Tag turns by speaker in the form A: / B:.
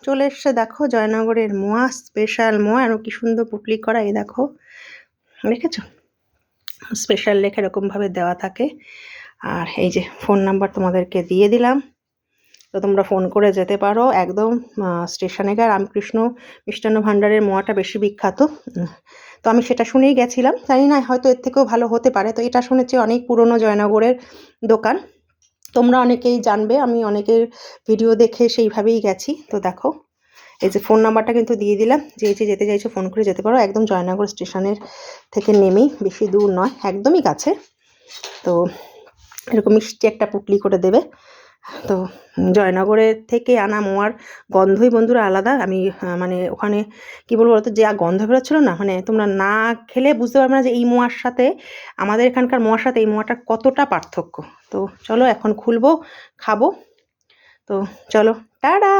A: চলে এসছে দেখো জয়নগরের মোয়া, স্পেশাল মোয়া। আর কি সুন্দর পুটলি করা, এই দেখো দেখেছো, স্পেশাল লেখা এরকমভাবে দেওয়া থাকে। আর এই যে ফোন নাম্বার তোমাদেরকে দিয়ে দিলাম, তো তোমরা ফোন করে যেতে পারো। একদম স্টেশনে গিয়ে রামকৃষ্ণ মিষ্টান্ন ভাণ্ডারের মোয়াটা বেশি বিখ্যাত। তো আমি সেটা শুনেই গেছিলাম, জানি না হয়তো এর থেকেও ভালো হতে পারে। তো এটা শুনেছি অনেক পুরনো জয়নগরের দোকান, তোমরা অনেকেই জানবে, আমি অনেকের ভিডিও দেখে সেইভাবেই গেছি। তো দেখো এই যে ফোন নাম্বারটা কিন্তু দিয়ে দিলাম, যে যেতে চাইছো ফোন করে যেতে পারো। একদম জয়নগর স্টেশনের থেকে নেমেই, বেশি দূর নয়, একদমই কাছে। তো এরকম মিষ্টি একটা পুটলি করে দেবে। তো জয়নগরের থেকে আনা মোয়ার গন্ধই বন্ধুরা আলাদা। আমি মানে ওখানে কী বলবো বলতো, যে গন্ধ বেরোচ্ছিলো না, মানে তোমরা না খেলে বুঝতে পারবে না যে এই মোয়ার সাথে, আমাদের এখানকার মোয়ার সাথে এই মোয়াটার কতটা পার্থক্য। তো চলো এখন খুলবো, খাবো। তো চলো, টাটা।